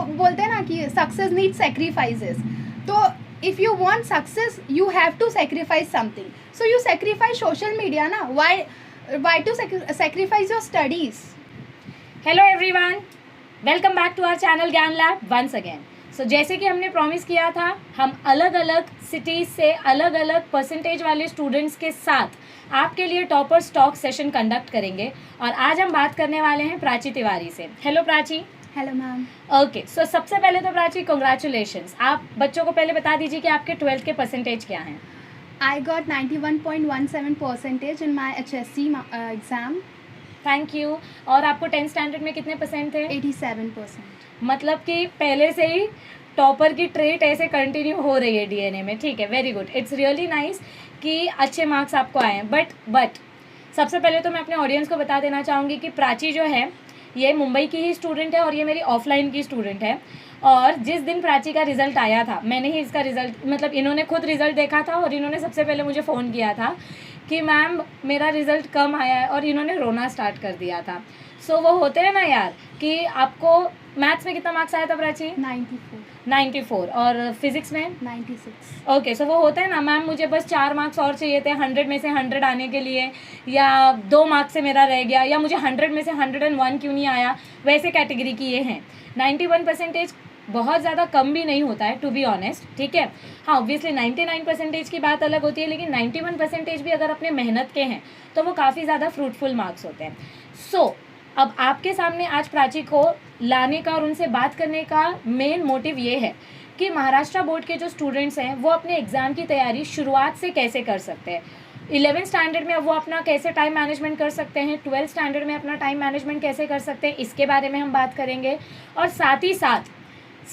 बोलते हैं ना कि सक्सेस नीड सेक्रीफाइसेस, तो if you want success you have to sacrifice something, so you sacrifice social media ना, why to sacrifice your studies. Hello everyone, welcome back to our channel Gyan lab once again. So जैसे कि हमने promise किया था, हम अलग अलग cities से अलग अलग परसेंटेज वाले स्टूडेंट्स के साथ आपके लिए टॉपर स्टॉक सेशन कंडक्ट करेंगे और आज हम बात करने वाले हैं प्राची तिवारी से। Hello Prachi. Hello ma'am. Okay, so सबसे पहले तो प्राची कॉन्ग्रेचुलेशंस। आप बच्चों को पहले बता दीजिए कि आपके 12th के परसेंटेज क्या हैं। I got 91.17% in my HSC exam. Thank you. और आपको 10th स्टैंडर्ड में कितने परसेंट थे? 87%. मतलब कि पहले से ही टॉपर की ट्रेट ऐसे कंटिन्यू हो रही है डीएनए में। ठीक है, very good, it's really nice कि अच्छे मार्क्स आपको आए हैं। बट सबसे पहले तो मैं अपने ऑडियंस को बता देना चाहूँगी कि प्राची जो है ये मुंबई की ही स्टूडेंट है और ये मेरी ऑफलाइन की स्टूडेंट है। और जिस दिन प्राची का रिज़ल्ट आया था, मैंने ही इसका रिज़ल्ट, मतलब इन्होंने खुद रिज़ल्ट देखा था और इन्होंने सबसे पहले मुझे फ़ोन किया था कि मैम मेरा रिज़ल्ट कम आया है, और इन्होंने रोना स्टार्ट कर दिया था। सो वो होते हैं ना यार कि आपको मैथ्स में कितना मार्क्स आया था प्राची? 94 और फिजिक्स में 96. ओके, सो वो होता है ना मैम मुझे बस 4 मार्क्स और चाहिए थे 100 में से 100 आने के लिए, या 2 मार्क्स से मेरा रह गया, या मुझे 100 में से 101 क्यों नहीं आया, वैसे कैटेगरी की ये हैं। 91 परसेंटेज बहुत ज़्यादा कम भी नहीं होता है टू बी ऑनेस्ट। ठीक है, हाँ ऑब्वियसली 99 परसेंटेज की बात अलग होती है, लेकिन 91 परसेंटेज भी अगर अपने मेहनत के हैं तो वो काफ़ी ज़्यादा फ्रूटफुल मार्क्स होते हैं। सो अब आपके सामने आज प्राची को लाने का और उनसे बात करने का मेन मोटिव ये है कि महाराष्ट्र बोर्ड के जो स्टूडेंट्स हैं वो अपने एग्ज़ाम की तैयारी शुरुआत से कैसे कर सकते हैं। 11th स्टैंडर्ड में अब वो अपना कैसे टाइम मैनेजमेंट कर सकते हैं, 12th स्टैंडर्ड में अपना टाइम मैनेजमेंट कैसे कर सकते हैं, इसके बारे में हम बात करेंगे। और साथ ही साथ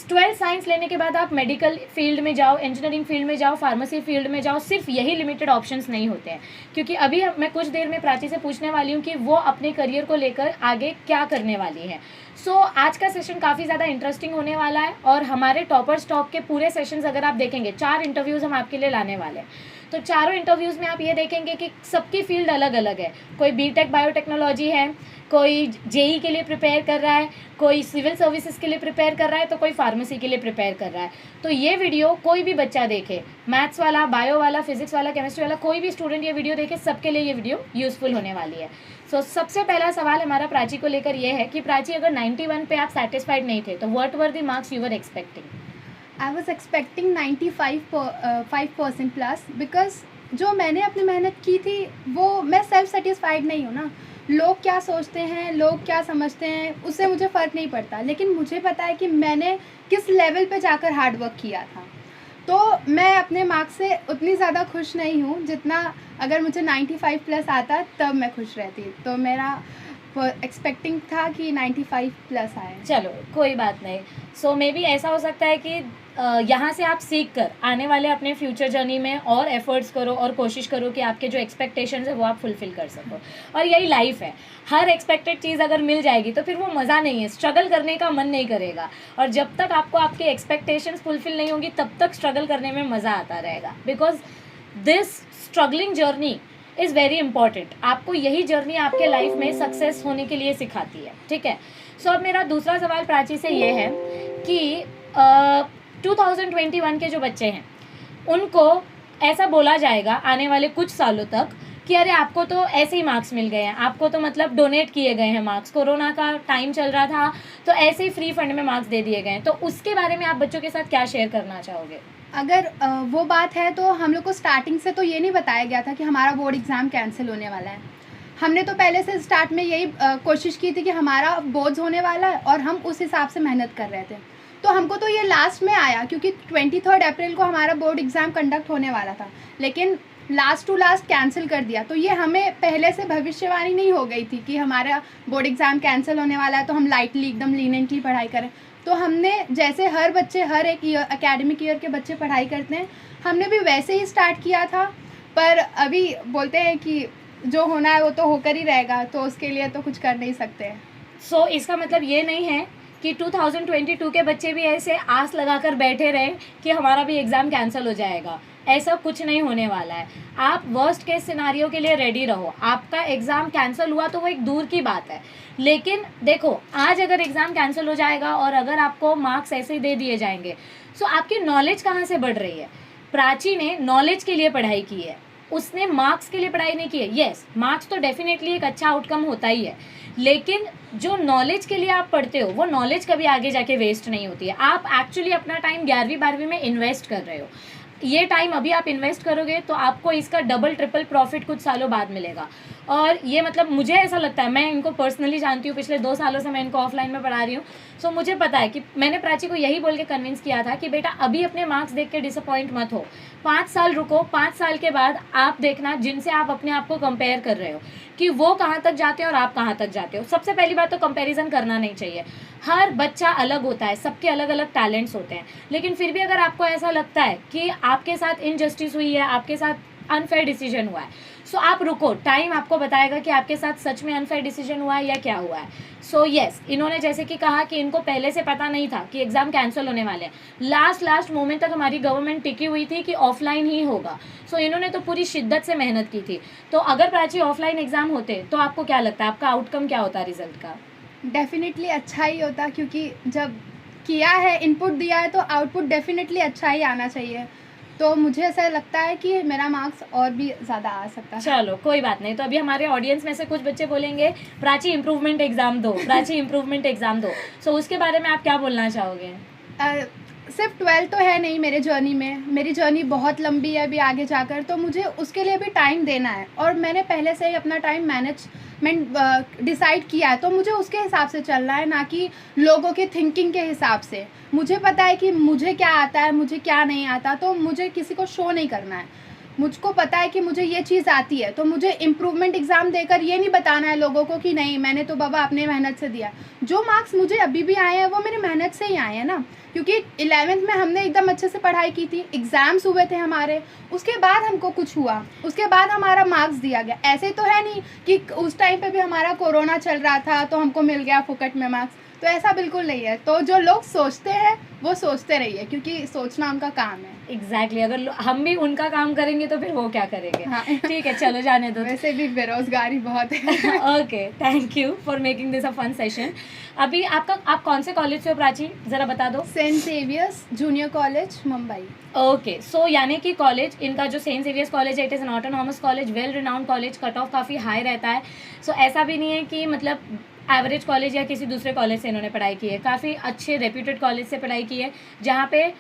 12th साइंस लेने के बाद आप मेडिकल फील्ड में जाओ, इंजीनियरिंग फील्ड में जाओ, फार्मेसी फील्ड में जाओ, सिर्फ यही लिमिटेड ऑप्शंस नहीं होते हैं। क्योंकि अभी मैं कुछ देर में प्राची से पूछने वाली हूँ कि वो अपने करियर को लेकर आगे क्या करने वाली है। सो आज का सेशन काफ़ी ज़्यादा इंटरेस्टिंग होने वाला है और हमारे टॉपर स्टॉक के पूरे सेशंस अगर आप देखेंगे, 4 इंटरव्यूज़ हम आपके लिए लाने वाले हैं। तो चारों इंटरव्यूज़ में आप ये देखेंगे कि सबकी फील्ड अलग अलग है। कोई बीटेक बायोटेक्नोलॉजी है, कोई जेई के लिए प्रिपेयर कर रहा है, कोई सिविल सर्विसेज के लिए प्रिपेयर कर रहा है, तो कोई फार्मेसी के लिए प्रिपेयर कर रहा है। तो ये वीडियो कोई भी बच्चा देखे, मैथ्स वाला, बायो वाला, फिजिक्स वाला, केमिस्ट्री वाला, कोई भी स्टूडेंट ये वीडियो देखे, सबके लिए ये वीडियो यूज़फुल होने वाली है। सो सबसे पहला सवाल हमारा प्राची को लेकर ये है कि प्राची अगर 91 पे आप सेटिस्फाइड नहीं थे तो what were the marks you were expecting? I was expecting 95% plus, because जो मैंने अपनी मेहनत की थी वो मैं सेल्फ सेटिस्फाइड नहीं हूँ ना। लोग क्या सोचते हैं, लोग क्या समझते हैं, उससे मुझे फ़र्क नहीं पड़ता, लेकिन मुझे पता है कि मैंने किस लेवल पे जाकर हार्ड वर्क किया था। तो मैं अपने मार्क्स से उतनी ज़्यादा खुश नहीं हूँ जितना अगर मुझे 95 प्लस आता तब मैं खुश रहती। तो मेरा एक्सपेक्टिंग था कि 95 प्लस आए। चलो कोई बात नहीं। सो मे बी ऐसा हो सकता है कि यहाँ से आप सीख कर आने वाले अपने फ्यूचर जर्नी में और एफर्ट्स करो और कोशिश करो कि आपके जो एक्सपेक्टेशंस है वो आप फुलफिल कर सको। और यही लाइफ है, हर एक्सपेक्टेड चीज़ अगर मिल जाएगी तो फिर वो मज़ा नहीं है, स्ट्रगल करने का मन नहीं करेगा। और जब तक आपको आपके एक्सपेक्टेशंस फुलफिल नहीं होंगी तब तक स्ट्रगल करने में मज़ा आता रहेगा, because this struggling journey is very important. आपको यही जर्नी आपके लाइफ में सक्सेस होने के लिए सिखाती है। ठीक है, सो अब मेरा दूसरा सवाल प्राची से ये है कि 2021 के जो बच्चे हैं उनको ऐसा बोला जाएगा आने वाले कुछ सालों तक कि अरे आपको तो ऐसे ही मार्क्स मिल गए हैं, आपको तो मतलब डोनेट किए गए हैं मार्क्स, कोरोना का टाइम चल रहा था तो ऐसे ही फ्री फंड में मार्क्स दे दिए गए हैं। तो उसके बारे में आप बच्चों के साथ क्या शेयर करना चाहोगे? अगर वो बात है तो हम लोग को स्टार्टिंग से तो ये नहीं बताया गया था कि हमारा बोर्ड एग्ज़ाम कैंसिल होने वाला है। हमने तो पहले से स्टार्ट में यही कोशिश की थी कि हमारा बोर्ड्स होने वाला है और हम उस हिसाब से मेहनत कर रहे थे। तो हमको तो ये लास्ट में आया क्योंकि 23 अप्रैल को हमारा बोर्ड एग्ज़ाम कंडक्ट होने वाला था, लेकिन लास्ट टू लास्ट कैंसिल कर दिया। तो ये हमें पहले से भविष्यवाणी नहीं हो गई थी कि हमारा बोर्ड एग्ज़ाम कैंसिल होने वाला है तो हम लाइटली एकदम लीनेंटली पढ़ाई करें। तो हमने जैसे हर बच्चे हर एक ईयर एकेडमिक ईयर के बच्चे पढ़ाई करते हैं, हमने भी वैसे ही स्टार्ट किया था। पर अभी बोलते हैं कि जो होना है वो तो होकर ही रहेगा, तो उसके लिए तो कुछ कर नहीं सकते। सो इसका मतलब ये नहीं है कि 2022 के बच्चे भी ऐसे आस लगाकर बैठे रहे कि हमारा भी एग्ज़ाम कैंसिल हो जाएगा। ऐसा कुछ नहीं होने वाला है। आप वर्स्ट केस सिनारियो के लिए रेडी रहो। आपका एग्ज़ाम कैंसिल हुआ तो वो एक दूर की बात है, लेकिन देखो आज अगर एग्ज़ाम कैंसिल हो जाएगा और अगर आपको मार्क्स ऐसे ही दे दिए जाएंगे, सो आपकी नॉलेज कहाँ से बढ़ रही है? प्राची ने नॉलेज के लिए पढ़ाई की है, उसने मार्क्स के लिए पढ़ाई नहीं की है। येस, मार्क्स तो डेफिनेटली एक अच्छा आउटकम होता ही है, लेकिन जो नॉलेज के लिए आप पढ़ते हो वो नॉलेज कभी आगे जाके वेस्ट नहीं होती है। आप एक्चुअली अपना टाइम 11वीं 12वीं में इन्वेस्ट कर रहे हो। ये टाइम अभी आप इन्वेस्ट करोगे तो आपको इसका डबल ट्रिपल प्रॉफिट कुछ सालों बाद मिलेगा। और ये मतलब मुझे ऐसा लगता है, मैं इनको पर्सनली जानती हूँ, पिछले 2 सालों से मैं इनको ऑफलाइन में पढ़ा रही हूँ। सो मुझे पता है कि मैंने प्राची को यही बोल के कन्विंस किया था कि बेटा अभी अपने मार्क्स देख के डिसअपॉइंट मत हो, 5 साल रुको, 5 साल के बाद आप देखना जिनसे आप अपने आप को कंपेयर कर रहे हो कि वो कहाँ तक जाते हैं और आप कहाँ तक जाते हो। सबसे पहली बात तो कंपैरिजन करना नहीं चाहिए। हर बच्चा अलग होता है, सबके अलग अलग टैलेंट्स होते हैं, लेकिन फिर भी अगर आपको ऐसा लगता है कि आपके साथ इनजस्टिस हुई है, आपके साथ अनफेयर डिसीजन हुआ है, सो आप रुको, टाइम आपको बताएगा कि आपके साथ सच में अनफेयर डिसीजन हुआ है या क्या हुआ है। सो येस, इन्होंने जैसे कि कहा कि इनको पहले से पता नहीं था कि एग्ज़ाम कैंसिल होने वाले हैं, लास्ट मोमेंट तक हमारी गवर्नमेंट टिकी हुई थी कि ऑफलाइन ही होगा। सो इन्होंने तो पूरी शिद्दत से मेहनत की थी। तो अगर प्राची ऑफलाइन एग्ज़ाम होते तो आपको क्या लगता है, आपका आउटकम क्या होता रिजल्ट का? डेफिनेटली अच्छा ही होता, क्योंकि जब किया है, इनपुट दिया है, तो आउटपुट डेफिनेटली अच्छा ही आना चाहिए। तो मुझे ऐसा लगता है कि मेरा मार्क्स और भी ज़्यादा आ सकता है। चलो कोई बात नहीं। तो अभी हमारे ऑडियंस में से कुछ बच्चे बोलेंगे प्राची इम्प्रूवमेंट एग्जाम दो, प्राची इम्प्रूवमेंट एग्जाम दो। सो उसके बारे में आप क्या बोलना चाहोगे? सिर्फ 12 तो है नहीं मेरे जर्नी में, मेरी जर्नी बहुत लंबी है अभी आगे जाकर, तो मुझे उसके लिए भी टाइम देना है और मैंने पहले से ही अपना टाइम मैनेजमेंट डिसाइड किया है, तो मुझे उसके हिसाब से चलना है, ना कि लोगों के थिंकिंग के हिसाब से। मुझे पता है कि मुझे क्या आता है, मुझे क्या नहीं आता, तो मुझे किसी को शो नहीं करना है। मुझको पता है कि मुझे ये चीज़ आती है, तो मुझे इम्प्रूवमेंट एग्ज़ाम देकर ये नहीं बताना है लोगों को कि नहीं मैंने तो बाबा अपने मेहनत से दिया। जो मार्क्स मुझे अभी भी आए हैं वो मेरी मेहनत से ही आए हैं ना, क्योंकि 11वीं में हमने एकदम अच्छे से पढ़ाई की थी, एग्ज़ाम्स हुए थे हमारे, उसके बाद हमको कुछ हुआ, उसके बाद हमारा मार्क्स दिया गया। ऐसे तो है नहीं कि उस टाइम पे भी हमारा कोरोना चल रहा था तो हमको मिल गया फुकट में मार्क्स, तो ऐसा बिल्कुल नहीं है। तो जो लोग सोचते हैं वो सोचते रहिए, क्योंकि सोचना उनका काम है। एग्जैक्टली अगर हम भी उनका काम करेंगे तो फिर वो क्या करेंगे? हाँ। ठीक है, चलो जाने दो। वैसे भी बेरोजगारी बहुत है। Okay, thank you for making this a fun session. अभी आप कौन से कॉलेज से हो प्राची, ज़रा बता दो। Saint Xavier's junior college Mumbai. Okay, so यानी कि कॉलेज इनका जो सेंट जेवियर्स कॉलेज है, it is an autonomous college, well renowned college, cut off काफ़ी हाई रहता है। सो ऐसा भी नहीं है कि मतलब एवरेज कॉलेज या किसी दूसरे कॉलेज से इन्होंने पढ़ाई की है, काफ़ी अच्छे रेप्यूटेड कॉलेज से पढ़ाई की है, जहाँ पे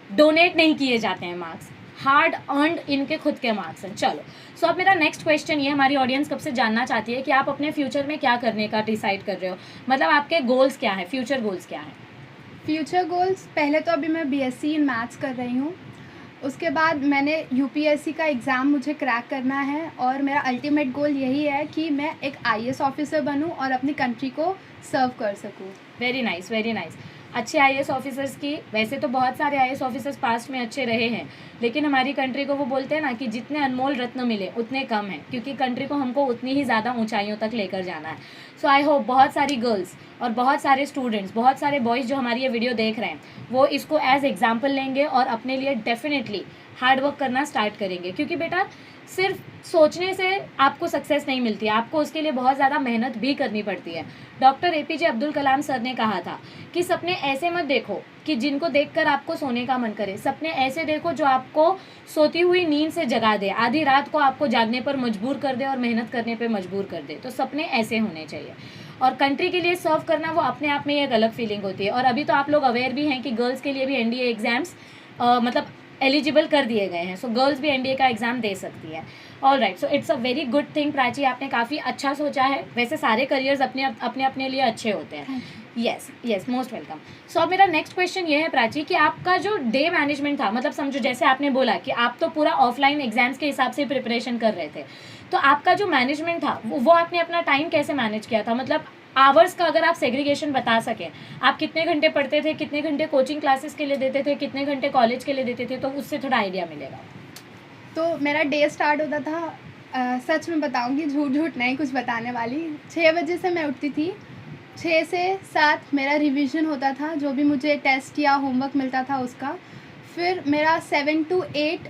डोनेट नहीं किए जाते हैं मार्क्स, हार्ड अर्नड इनके खुद के मार्क्स हैं। चलो, सो अब मेरा नेक्स्ट क्वेश्चन ये, हमारी ऑडियंस कब से जानना चाहती है कि आप अपने फ्यूचर में क्या करने का डिसाइड कर रहे हो, मतलब आपके गोल्स क्या हैं, फ्यूचर गोल्स क्या हैं? फ्यूचर गोल्स, पहले तो अभी मैं बीएससी इन मैथ्स कर रही हूँ, उसके बाद मैंने यूपीएससी का एग्ज़ाम मुझे क्रैक करना है, और मेरा अल्टीमेट गोल यही है कि मैं एक आईएएस ऑफिसर बनूं और अपनी कंट्री को सर्व कर सकूं। Very nice, very nice. अच्छे आईएएस ऑफिसर्स की, वैसे तो बहुत सारे आईएएस ऑफिसर्स पास्ट में अच्छे रहे हैं, लेकिन हमारी कंट्री को वो बोलते हैं ना कि जितने अनमोल रत्न मिले उतने कम हैं, क्योंकि कंट्री को हमको उतनी ही ज़्यादा ऊंचाइयों तक लेकर जाना है। सो आई होप बहुत सारी गर्ल्स और बहुत सारे स्टूडेंट्स, बहुत सारे बॉयज़ जो हमारी ये वीडियो देख रहे हैं, वो इसको एज एग्जाम्पल लेंगे और अपने लिए डेफिनेटली हार्ड वर्क करना स्टार्ट करेंगे, क्योंकि बेटा सिर्फ सोचने से आपको सक्सेस नहीं मिलती है, आपको उसके लिए बहुत ज़्यादा मेहनत भी करनी पड़ती है। Doctor APJ Abdul Kalam sir ने कहा था कि सपने ऐसे मत देखो कि जिनको देखकर आपको सोने का मन करे, सपने ऐसे देखो जो आपको सोती हुई नींद से जगा दे, आधी रात को आपको जागने पर मजबूर कर दे और मेहनत करने पर मजबूर कर दे। तो सपने ऐसे होने चाहिए, और कंट्री के लिए सर्व करना वो अपने आप में एक अलग फीलिंग होती है। और अभी तो आप लोग अवेयर भी हैं कि गर्ल्स के लिए भी एनडीए एग्ज़ाम्स मतलब एलिजिबल कर दिए गए हैं, सो गर्ल्स भी एनडीए का एग्ज़ाम दे सकती है। All right, so it's a very good thing Prachi, आपने काफ़ी अच्छा सोचा है। वैसे सारे करियर्स अपने लिए अच्छे होते हैं। Yes yes, most welcome. So अब मेरा नेक्स्ट क्वेश्चन ये है प्राची कि आपका जो डे मैनेजमेंट था, मतलब समझो जैसे आपने बोला कि आप तो पूरा ऑफलाइन एग्जाम्स के हिसाब से प्रिपरेशन कर रहे थे, तो आपका जो मैनेजमेंट था वो आपने अपना टाइम कैसे मैनेज किया था? मतलब आवर्स का अगर आप सेग्रीगेशन बता सकें, आप कितने घंटे पढ़ते थे, कितने घंटे कोचिंग क्लासेस के लिए देते थे, कितने घंटे कॉलेज के लिए देते थे, तो उससे थोड़ा आइडिया मिलेगा। तो मेरा डे स्टार्ट होता था, सच में बताऊंगी, झूठ नहीं कुछ बताने वाली, 6 बजे से मैं उठती थी, 6 से 7 मेरा रिवीजन होता था, जो भी मुझे टेस्ट या होमवर्क मिलता था उसका। फिर मेरा 7 to 8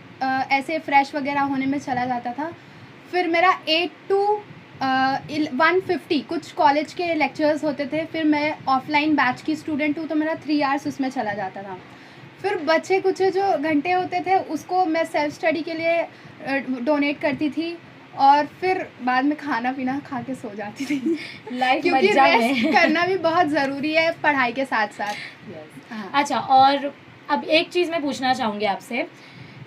ऐसे फ्रेश वगैरह होने में चला जाता था। फिर मेरा 8 to 1:50 कुछ कॉलेज के लेक्चर्स होते थे। फिर मैं ऑफलाइन बैच की स्टूडेंट हूँ, तो मेरा 3 आवर्स उसमें चला जाता था। फिर बचे कुछ जो घंटे होते थे उसको मैं सेल्फ स्टडी के लिए डोनेट करती थी, और फिर बाद में खाना पीना खा के सो जाती थी लाइफ क्योंकि मजा रेस्ट में। करना भी बहुत ज़रूरी है पढ़ाई के साथ साथ। हाँ। अच्छा, और अब एक चीज़ मैं पूछना चाहूँगी आपसे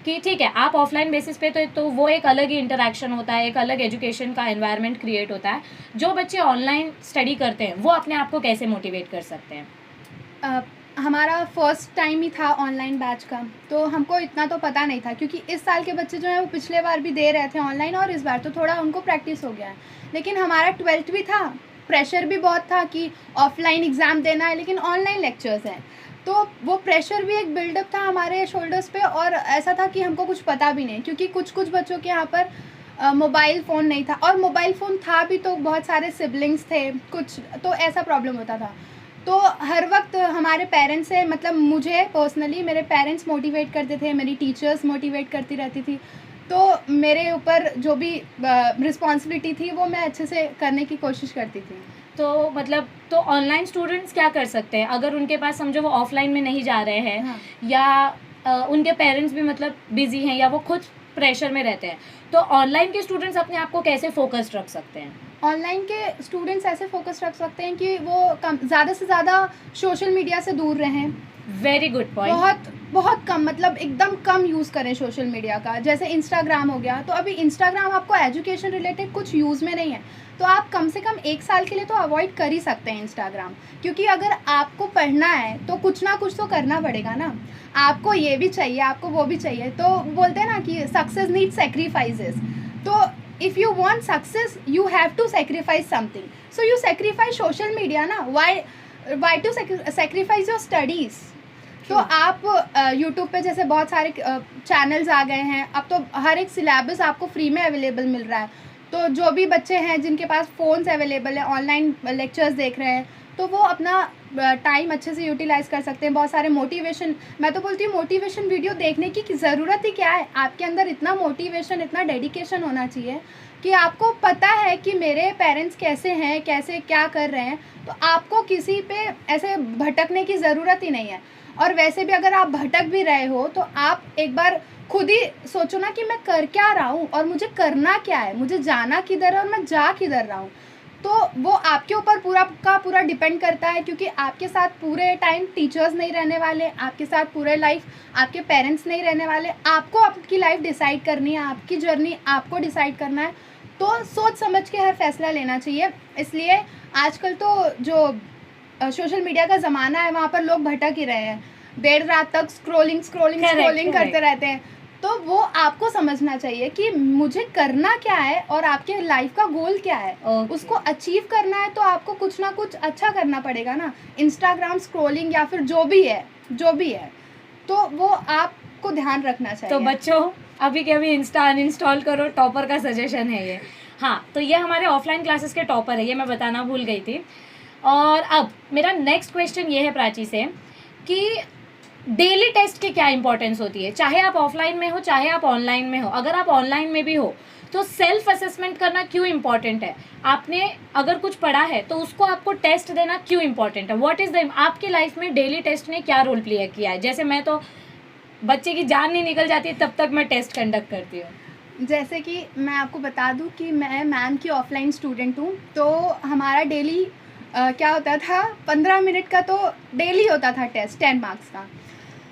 कि ठीक है, आप ऑफलाइन बेसिस पे तो वो एक अलग ही इंटरेक्शन होता है, एक अलग एजुकेशन का एनवायरनमेंट क्रिएट होता है। जो बच्चे ऑनलाइन स्टडी करते हैं वो अपने आप को कैसे मोटिवेट कर सकते हैं? हमारा फर्स्ट टाइम ही था ऑनलाइन बैच का, तो हमको इतना तो पता नहीं था, क्योंकि इस साल के बच्चे जो हैं वो पिछले बार भी दे रहे थे ऑनलाइन, और इस बार तो थोड़ा उनको प्रैक्टिस हो गया है। लेकिन हमारा 12th भी था, प्रेशर भी बहुत था कि ऑफलाइन एग्ज़ाम देना है लेकिन ऑनलाइन लेक्चर्स हैं, तो वो प्रेशर भी एक बिल्डअप था हमारे शोल्डर्स पे। और ऐसा था कि हमको कुछ पता भी नहीं, क्योंकि कुछ कुछ बच्चों के यहाँ पर मोबाइल फ़ोन नहीं था, और मोबाइल फ़ोन था भी तो बहुत सारे सिबलिंग्स थे कुछ, तो ऐसा प्रॉब्लम होता था। तो हर वक्त हमारे पेरेंट्स से, मतलब मुझे पर्सनली मेरे पेरेंट्स मोटिवेट करते थे, मेरी टीचर्स मोटिवेट करती रहती थी, तो मेरे ऊपर जो भी रिस्पॉन्सिबिलिटी थी वो मैं अच्छे से करने की कोशिश करती थी। तो मतलब तो ऑनलाइन स्टूडेंट्स क्या कर सकते हैं अगर उनके पास समझो वो ऑफलाइन में नहीं जा रहे हैं? हाँ। या उनके पेरेंट्स भी मतलब बिजी हैं या वो खुद प्रेशर में रहते हैं, तो ऑनलाइन के स्टूडेंट्स अपने आप को कैसे फोकस्ड रख सकते हैं? ऑनलाइन के स्टूडेंट्स ऐसे फोकस रख सकते हैं कि वो ज़्यादा से ज़्यादा सोशल मीडिया से दूर रहें। Very good point. बहुत बहुत कम, मतलब एकदम कम यूज़ करें सोशल मीडिया का। जैसे इंस्टाग्राम हो गया, तो अभी इंस्टाग्राम आपको एजुकेशन रिलेटेड कुछ यूज़ में नहीं है, तो आप कम से कम 1 साल के लिए तो अवॉइड कर ही सकते हैं इंस्टाग्राम, क्योंकि अगर आपको पढ़ना है तो कुछ ना कुछ तो करना पड़ेगा ना। आपको ये भी चाहिए, आपको वो भी चाहिए, तो बोलते हैं ना कि सक्सेस नीड सेक्रीफाइसेस। तो if you want success you have to sacrifice something, so you sacrifice social media ना, why to sacrifice your studies? तो आप यूट्यूब पे जैसे बहुत सारे चैनल्स आ गए हैं, अब तो हर एक सिलेबस आपको फ्री में अवेलेबल मिल रहा है, तो जो भी बच्चे हैं जिनके पास फ़ोन्स अवेलेबल है, ऑनलाइन लेक्चर्स देख रहे हैं, तो वो अपना टाइम अच्छे से यूटिलाइज़ कर सकते हैं। बहुत सारे मोटिवेशन, मैं तो बोलती हूँ मोटिवेशन वीडियो देखने की ज़रूरत ही क्या है, आपके अंदर इतना मोटिवेशन, इतना डेडिकेशन होना चाहिए कि आपको पता है कि मेरे पेरेंट्स कैसे हैं, कैसे क्या कर रहे हैं, तो आपको किसी पे ऐसे भटकने की ज़रूरत ही नहीं है। और वैसे भी अगर आप भटक भी रहे हो तो आप एक बार खुद ही सोचो ना कि मैं कर क्या रहा हूँ और मुझे करना क्या है, मुझे जाना किधर है और मैं जा किधर रहा हूँ। तो वो आपके ऊपर पूरा का पूरा डिपेंड करता है, क्योंकि आपके साथ पूरे टाइम टीचर्स नहीं रहने वाले, आपके साथ पूरे लाइफ आपके पेरेंट्स नहीं रहने वाले। आपको आपकी लाइफ डिसाइड करनी है, आपकी जर्नी आपको डिसाइड करना है, तो सोच समझ के हर फैसला लेना चाहिए। इसलिए आजकल तो जो सोशल मीडिया का ज़माना है वहाँ पर लोग भटक ही रहे हैं, देर रात तक स्क्रोलिंग करते रहते हैं। तो वो आपको समझना चाहिए कि मुझे करना क्या है और आपके लाइफ का गोल क्या है। उसको अचीव करना है तो आपको कुछ ना कुछ अच्छा करना पड़ेगा ना। इंस्टाग्राम स्क्रोलिंग या फिर जो भी है तो वो आपको ध्यान रखना चाहिए। तो बच्चों अभी के अभी इंस्टा अनइंस्टॉल करो, टॉपर का सजेशन है ये। हाँ, तो ये हमारे ऑफलाइन क्लासेस के टॉपर है, ये मैं बताना भूल गई थी। और अब मेरा नेक्स्ट क्वेश्चन ये है प्राची से कि डेली टेस्ट की क्या इंपॉर्टेंस होती है, चाहे आप ऑफलाइन में हो चाहे आप ऑनलाइन में हो। अगर आप ऑनलाइन में भी हो तो सेल्फ असेसमेंट करना क्यों इम्पॉर्टेंट है? आपने अगर कुछ पढ़ा है तो उसको आपको टेस्ट देना क्यों इम्पॉर्टेंट है? व्हाट इज़ द आपकी लाइफ में डेली टेस्ट ने क्या रोल प्ले किया है? जैसे मैं तो बच्चे की जान नहीं निकल जाती तब तक मैं टेस्ट कंडक्ट करती हूँ। जैसे कि मैं आपको बता दूं कि मैं मैम की ऑफलाइन स्टूडेंट हूँ, तो हमारा डेली क्या होता था, 15 मिनट का तो डेली होता था टेस्ट 10 मार्क्स का।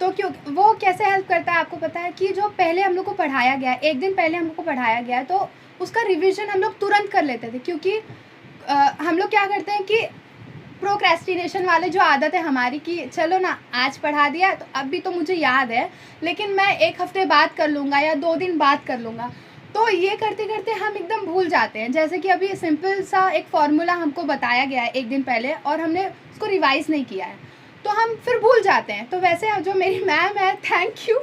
तो क्यों वो कैसे हेल्प करता है आपको पता है कि जो पहले हम लोग को पढ़ाया गया है, एक दिन पहले हम लोग को पढ़ाया गया है, तो उसका रिवीजन हम लोग तुरंत कर लेते थे। क्योंकि हम लोग क्या करते हैं कि प्रोक्रेस्टिनेशन वाले जो आदत है हमारी कि चलो ना आज पढ़ा दिया तो अभी तो मुझे याद है, लेकिन मैं 1 हफ्ते बाद कर लूँगा या 2 दिन बाद कर लूँगा। तो ये करते करते हम एकदम भूल जाते हैं। जैसे कि अभी सिंपल सा एक फार्मूला हमको बताया गया है 1 दिन पहले और हमने उसको रिवाइज़ नहीं किया है, तो हम फिर भूल जाते हैं। तो वैसे जो मेरी मैम है, थैंक यू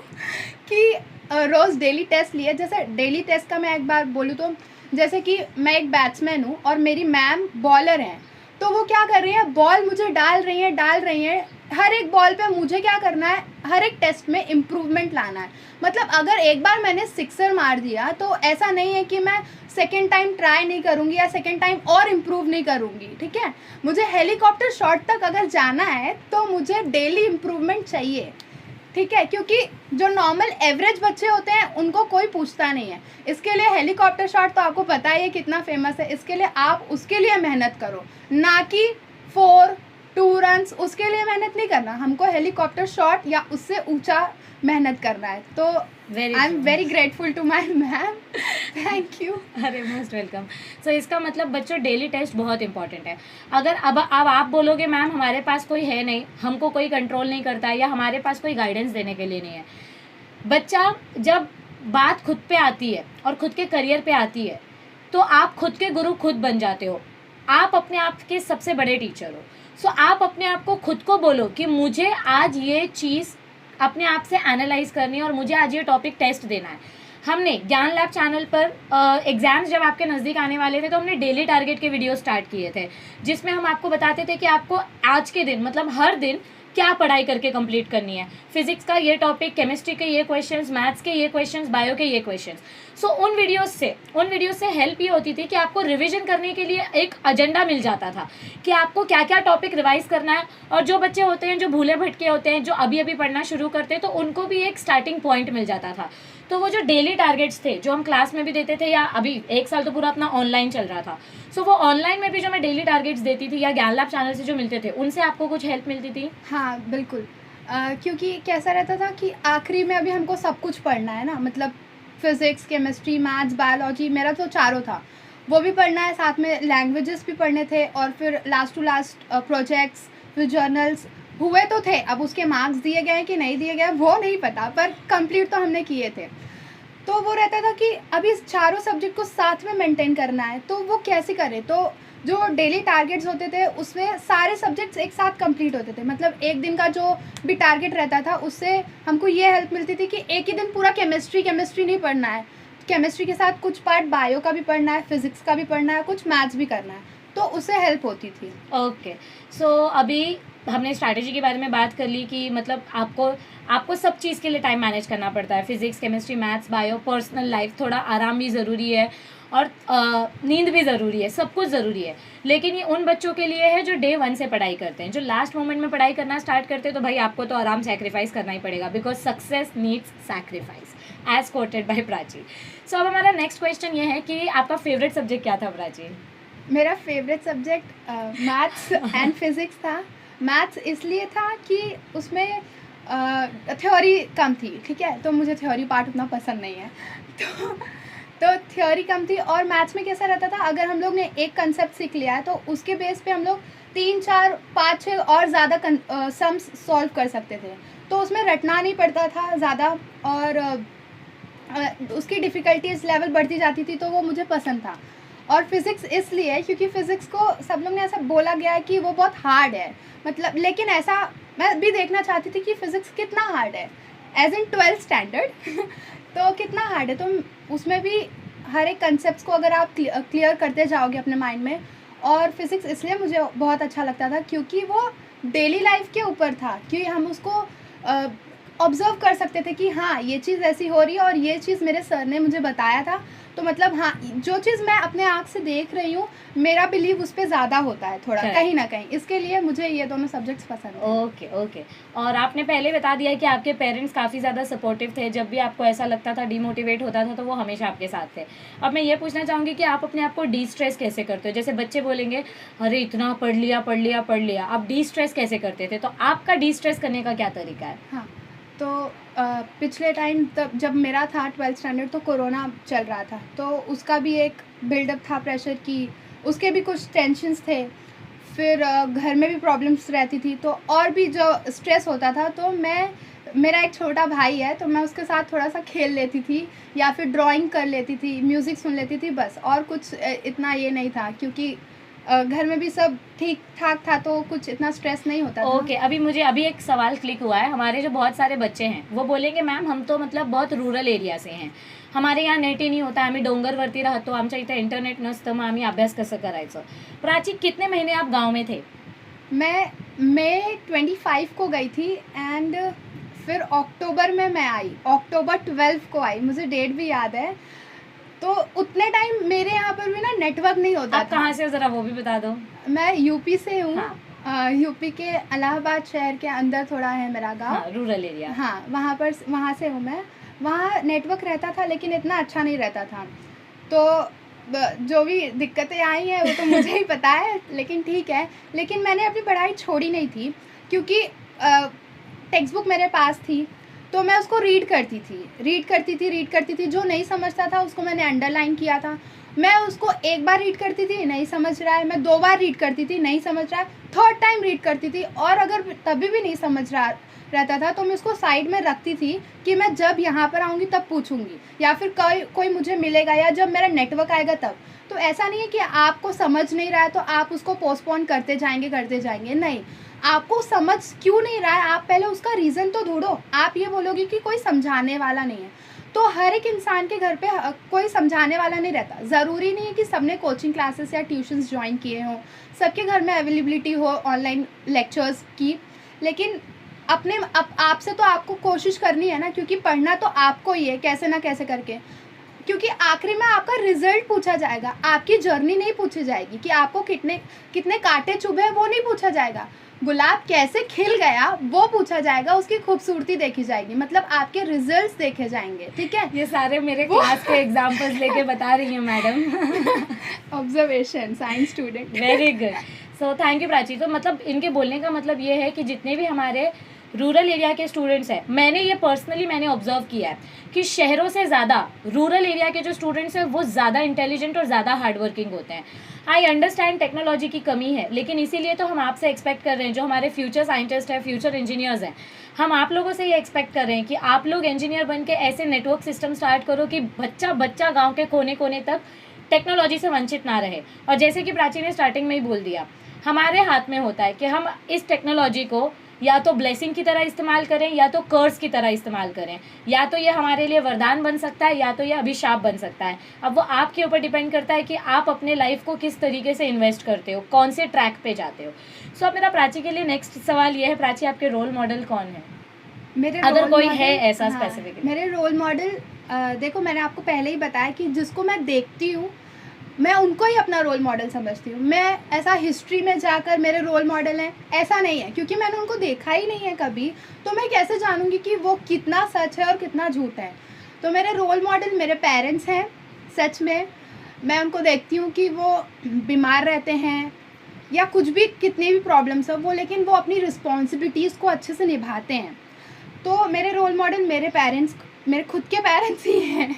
कि रोज़ डेली टेस्ट लिए। जैसे डेली टेस्ट का मैं एक बार बोलूँ तो जैसे कि मैं एक बैट्समैन हूँ और मेरी मैम बॉलर हैं, तो वो क्या कर रही है, बॉल मुझे डाल रही हैं। हर एक बॉल पे मुझे क्या करना है, हर एक टेस्ट में इम्प्रूवमेंट लाना है। मतलब अगर एक बार मैंने सिक्सर मार दिया तो ऐसा नहीं है कि मैं सेकेंड टाइम ट्राई नहीं करूँगी या सेकेंड टाइम और इम्प्रूव नहीं करूँगी, ठीक है। मुझे हेलीकॉप्टर शॉट तक अगर जाना है तो मुझे डेली इम्प्रूवमेंट चाहिए, ठीक है, क्योंकि जो नॉर्मल एवरेज बच्चे होते हैं उनको कोई पूछता नहीं है। इसके लिए हेलीकॉप्टर शॉट तो आपको पता ही है कितना फेमस है, इसके लिए आप उसके लिए मेहनत करो, ना कि 4-2 रन्स, उसके लिए मेहनत नहीं करना, हमको हेलीकॉप्टर शॉट या उससे ऊंचा मेहनत करना है। तो I am very grateful to my ma'am, thank you. अरे मोस्ट वेलकम। सो इसका मतलब बच्चों डेली टेस्ट बहुत इंपॉर्टेंट है। अगर अब आप बोलोगे मैम हमारे पास कोई है नहीं, हमको कोई कंट्रोल नहीं करता है या हमारे पास कोई गाइडेंस देने के लिए नहीं है, बच्चा जब बात खुद पे आती है और खुद के करियर पे आती है तो आप खुद के गुरु खुद बन जाते हो, आप अपने आप के सबसे बड़े टीचर हो। सो आप अपने आप को खुद को बोलो कि मुझे आज ये चीज़ अपने आप से एनालाइज करनी है और मुझे आज ये टॉपिक टेस्ट देना है। हमने ज्ञान लैब चैनल पर एग्ज़ाम्स जब आपके नज़दीक आने वाले थे तो हमने डेली टारगेट के वीडियो स्टार्ट किए थे, जिसमें हम आपको बताते थे कि आपको आज के दिन मतलब हर दिन क्या पढ़ाई करके कंप्लीट करनी है। फिजिक्स का ये टॉपिक, केमिस्ट्री के ये क्वेश्चंस, मैथ्स के ये क्वेश्चंस, बायो के ये क्वेश्चंस। सो उन वीडियोस से हेल्प ये होती थी कि आपको रिवीजन करने के लिए एक एजेंडा मिल जाता था कि आपको क्या क्या टॉपिक रिवाइज करना है। और जो बच्चे होते हैं जो भूले भटके होते हैं, जो अभी अभी पढ़ना शुरू करते हैं, तो उनको भी एक स्टार्टिंग पॉइंट मिल जाता था। तो वो जो डेली टारगेट्स थे जो हम क्लास में भी देते थे या अभी 1 साल तो पूरा अपना ऑनलाइन चल रहा था, सो वो ऑनलाइन में भी जो मैं डेली टारगेट्स देती थी या ज्ञान लैब चैनल से जो मिलते थे उनसे आपको कुछ हेल्प मिलती थी? हाँ बिल्कुल, क्योंकि कैसा रहता था कि आखिरी में अभी हमको सब कुछ पढ़ना है ना, मतलब फिज़िक्स, केमिस्ट्री, मैथ्स, बायोलॉजी, मेरा तो चारों था, वो भी पढ़ना है, साथ में लैंग्वेजेस भी पढ़ने थे, और फिर लास्ट टू लास्ट प्रोजेक्ट्स, फिर जर्नल्स हुए तो थे। अब उसके मार्क्स दिए गए कि नहीं दिए गए वो नहीं पता, पर कंप्लीट तो हमने किए थे। तो वो रहता था कि अभी इस चारों सब्जेक्ट को साथ में मेंटेन करना है, तो वो कैसे करें। तो जो डेली टारगेट्स होते थे उसमें सारे सब्जेक्ट्स एक साथ कंप्लीट होते थे। मतलब एक दिन का जो भी टारगेट रहता था उससे हमको ये हेल्प मिलती थी कि एक ही दिन पूरा केमिस्ट्री नहीं पढ़ना है, केमिस्ट्री के साथ कुछ पार्ट बायो का भी पढ़ना है, फिजिक्स का भी पढ़ना है, कुछ मैथ्स भी करना है, तो उससे हेल्प होती थी। ओके, सो अभी हमने स्ट्रैटेजी के बारे में बात कर ली कि मतलब आपको सब चीज़ के लिए टाइम मैनेज करना पड़ता है, physics, chemistry, maths, bio, personal life, थोड़ा आराम भी ज़रूरी है और नींद भी ज़रूरी है, सब कुछ ज़रूरी है। लेकिन ये उन बच्चों के लिए है जो डे 1 से पढ़ाई करते हैं, जो लास्ट मोमेंट में पढ़ाई करना स्टार्ट करते हैं, तो भाई आपको तो आराम सेक्रीफाइस करना ही पड़ेगा, because success needs sacrifice, as quoted by Prachi. So अब हमारा नेक्स्ट क्वेश्चन ये है कि आपका फेवरेट सब्जेक्ट क्या था प्राची? मेरा favourite subject maths and physics था। मैथ्स इसलिए था कि उसमें थ्योरी कम थी, ठीक है, तो मुझे थ्योरी पार्ट उतना पसंद नहीं है, तो थ्योरी कम थी। और मैथ्स में कैसा रहता था, अगर हम लोग ने एक कंसेप्ट सीख लिया है तो उसके बेस पे हम लोग 3, 4, 5, 6 और ज़्यादा सम्स सॉल्व कर सकते थे, तो उसमें रटना नहीं पड़ता था ज़्यादा, और उसकी डिफ़िकल्टीज लेवल बढ़ती जाती थी, तो वो मुझे पसंद था। और फिज़िक्स इसलिए क्योंकि फ़िज़िक्स को सब लोग ने ऐसा बोला गया है कि वो बहुत हार्ड है, मतलब, लेकिन ऐसा मैं भी देखना चाहती थी कि फ़िज़िक्स कितना हार्ड है, एज इन 12th स्टैंडर्ड तो कितना हार्ड है। तो उसमें भी हर एक कंसेप्ट को अगर आप क्लियर करते जाओगे अपने माइंड में। और फिज़िक्स इसलिए मुझे बहुत अच्छा लगता था क्योंकि वो डेली लाइफ के ऊपर था, कि हम उसको ऑब्ज़र्व कर सकते थे कि हाँ ये चीज़ ऐसी हो रही है और ये चीज़ मेरे सर ने मुझे बताया था, तो मतलब हाँ जो चीज़ मैं अपने आँख से देख रही हूँ मेरा बिलीव उस पर ज़्यादा होता है थोड़ा, कहीं ना कहीं, इसके लिए मुझे ये दोनों सब्जेक्ट्स पसंद हैं। ओके। और आपने पहले बता दिया कि आपके पेरेंट्स काफ़ी ज़्यादा सपोर्टिव थे, जब भी आपको ऐसा लगता था, डीमोटिवेट होता था, तो वो हमेशा आपके साथ थे। अब मैं ये पूछना चाहूँगी कि आप अपने आप को डी स्ट्रेस कैसे करते हो? जैसे बच्चे बोलेंगे अरे इतना पढ़ लिया, आप डी स्ट्रेस कैसे करते थे? तो आपका डी स्ट्रेस करने का क्या तरीका है? हाँ, तो पिछले टाइम तब जब मेरा था 12th स्टैंडर्ड, तो कोरोना चल रहा था, तो उसका भी एक बिल्डअप था प्रेशर की, उसके भी कुछ टेंशन्स थे, फिर घर में भी प्रॉब्लम्स रहती थी, तो और भी जो स्ट्रेस होता था, तो मेरा एक छोटा भाई है, तो मैं उसके साथ थोड़ा सा खेल लेती थी या फिर ड्राइंग कर लेती थी, म्यूज़िक सुन लेती थी, बस, और कुछ इतना ये नहीं था, क्योंकि घर में भी सब ठीक ठाक था, तो कुछ इतना स्ट्रेस नहीं होता था। ओके अभी एक सवाल क्लिक हुआ है। हमारे जो बहुत सारे बच्चे हैं वो बोलेंगे मैम हम तो मतलब बहुत रूरल एरिया से हैं, हमारे यहाँ नेट ही नहीं होता, आम्ही डोंगरवरती राहतो, आमच्या इथे इंटरनेट नसतं, मग आम्ही अभ्यास कसं करायचं. प्राची कितने महीने आप गाँव में थे? मैं 25 को गई थी एंड फिर अक्टूबर में मैं आई, अक्टूबर 12 को आई, मुझे डेट भी याद है। तो उतने टाइम मेरे यहाँ पर भी ना नेटवर्क नहीं होता आप था। कहाँ से हो जरा वो भी बता दो. मैं यूपी से हूँ। हाँ. यूपी के इलाहाबाद शहर के अंदर थोड़ा है मेरा गांव। हाँ, रूरल एरिया. हाँ, वहाँ से हूँ मैं। वहाँ नेटवर्क रहता था लेकिन इतना अच्छा नहीं रहता था। तो जो भी दिक्कतें आई हैं वो तो मुझे ही पता है, लेकिन ठीक है। लेकिन मैंने अपनी पढ़ाई छोड़ी नहीं थी, क्योंकि टेक्स्ट बुक मेरे पास थी, तो मैं उसको रीड करती थी। जो नहीं समझता था उसको मैंने अंडरलाइन किया था। मैं उसको एक बार रीड करती थी, नहीं समझ रहा है, मैं 2 बार रीड करती थी, नहीं समझ रहा है, 3rd टाइम रीड करती थी, और अगर तभी भी नहीं समझ रहा रहता था तो मैं उसको साइड में रखती थी कि मैं जब यहाँ पर आऊँगी तब पूछूंगी, या फिर कोई मुझे मिलेगा, या जब मेरा नेटवर्क आएगा तब। तो ऐसा नहीं है कि आपको समझ नहीं रहा है तो आप उसको पोस्टपोन करते जाएंगे, नहीं। आपको समझ क्यों नहीं रहा है, आप पहले उसका रीज़न तो ढूंढो। आप ये बोलोगे कि कोई समझाने वाला नहीं है, तो हर एक इंसान के घर पे कोई समझाने वाला नहीं रहता। ज़रूरी नहीं है कि सबने कोचिंग क्लासेस या ट्यूशन्स ज्वाइन किए हों, सबके घर में अवेलेबिलिटी हो ऑनलाइन लेक्चर्स की, लेकिन आपसे तो आपको कोशिश करनी है ना, क्योंकि पढ़ना तो आपको ही है कैसे ना कैसे करके। क्योंकि आखिरी में आपका रिजल्ट पूछा जाएगा, आपकी जर्नी नहीं पूछी जाएगी कि आपको कितने कांटे चुभे वो नहीं पूछा जाएगा। गुलाब कैसे खिल गया वो पूछा जाएगा, उसकी खूबसूरती देखी जाएगी, मतलब आपके रिजल्ट्स देखे जाएंगे। ठीक है, ये सारे मेरे क्लास के एग्जांपल्स लेके बता रही हैं madam. Observation, science student. Very good. So thank you Prachi. तो मतलब इनके बोलने का मतलब ये है कि जितने भी हमारे रूरल एरिया के स्टूडेंट्स हैं, मैंने ये पर्सनली ऑब्जर्व किया है कि शहरों से ज़्यादा रूरल एरिया के जो स्टूडेंट्स हैं वो ज़्यादा इंटेलिजेंट और ज़्यादा हार्ड वर्किंग होते हैं. आई अंडरस्टैंड टेक्नोलॉजी की कमी है, लेकिन इसीलिए तो हम आपसे एक्सपेक्ट कर रहे हैं, जो हमारे फ्यूचर साइंटिस्ट हैं, फ्यूचर इंजीनियर्स हैं, हम आप लोगों से ये एक्सपेक्ट कर रहे हैं कि आप लोग इंजीनियर बन के ऐसे नेटवर्क सिस्टम स्टार्ट करो कि बच्चा गाँव के कोने कोने तक टेक्नोलॉजी से वंचित ना रहे. और जैसे कि प्राची ने स्टार्टिंग में ही बोल दिया, हमारे हाथ में होता है कि हम इस टेक्नोलॉजी को या तो ब्लेसिंग की तरह इस्तेमाल करें या तो कर्स की तरह इस्तेमाल करें. या तो ये हमारे लिए वरदान बन सकता है या तो ये अभिशाप बन सकता है. अब वो आपके ऊपर डिपेंड करता है कि आप अपने लाइफ को किस तरीके से इन्वेस्ट करते हो, कौन से ट्रैक पे जाते हो. सो अब मेरा प्राची के लिए नेक्स्ट सवाल ये है, प्राची आपके रोल मॉडल कौन है? मेरे अगर कोई है ऐसा स्पेसिफिक? मेरे रोल मॉडल देखो, मैंने आपको पहले ही बताया कि जिसको मैं देखती हूँ मैं उनको ही अपना रोल मॉडल समझती हूँ। मैं ऐसा हिस्ट्री में जाकर मेरे रोल मॉडल हैं ऐसा नहीं है, क्योंकि मैंने उनको देखा ही नहीं है कभी, तो मैं कैसे जानूँगी कि वो कितना सच है और कितना झूठ है। तो मेरे रोल मॉडल मेरे पेरेंट्स हैं। सच में मैं उनको देखती हूँ कि वो बीमार रहते हैं या कुछ भी, कितनी भी प्रॉब्लम्स हो वो, लेकिन वो अपनी रिस्पॉन्सिबिलिटीज़ को अच्छे से निभाते हैं। तो मेरे रोल मॉडल मेरे खुद के पेरेंट्स ही हैं।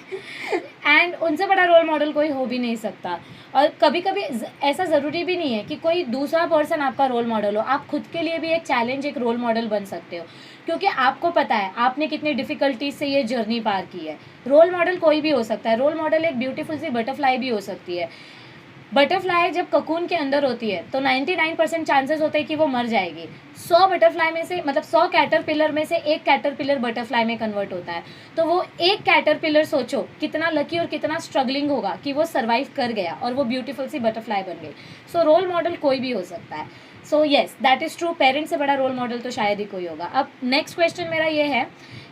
एंड उनसे बड़ा रोल मॉडल कोई हो भी नहीं सकता. और कभी कभी ऐसा ज़रूरी भी नहीं है कि कोई दूसरा पर्सन आपका रोल मॉडल हो, आप खुद के लिए भी एक चैलेंज, एक रोल मॉडल बन सकते हो, क्योंकि आपको पता है आपने कितनी डिफ़िकल्टीज से ये जर्नी पार की है. रोल मॉडल कोई भी हो सकता है. रोल मॉडल एक ब्यूटीफुल सी बटरफ्लाई भी हो सकती है. बटरफ्लाई जब ककून के अंदर होती है तो 99% चांसेस होते हैं कि वो मर जाएगी. 100 बटरफ्लाई में से, मतलब 100 कैटरपिलर में से एक कैटरपिलर बटरफ्लाई में कन्वर्ट होता है. तो वो एक कैटरपिलर सोचो कितना लकी और कितना स्ट्रगलिंग होगा कि वो सर्वाइव कर गया और वो ब्यूटीफुल सी बटरफ्लाई बन गई. सो रोल मॉडल कोई भी हो सकता है. So yes, that is true. Parents से बड़ा रोल मॉडल तो शायद ही कोई होगा. अब नेक्स्ट क्वेश्चन मेरा ये है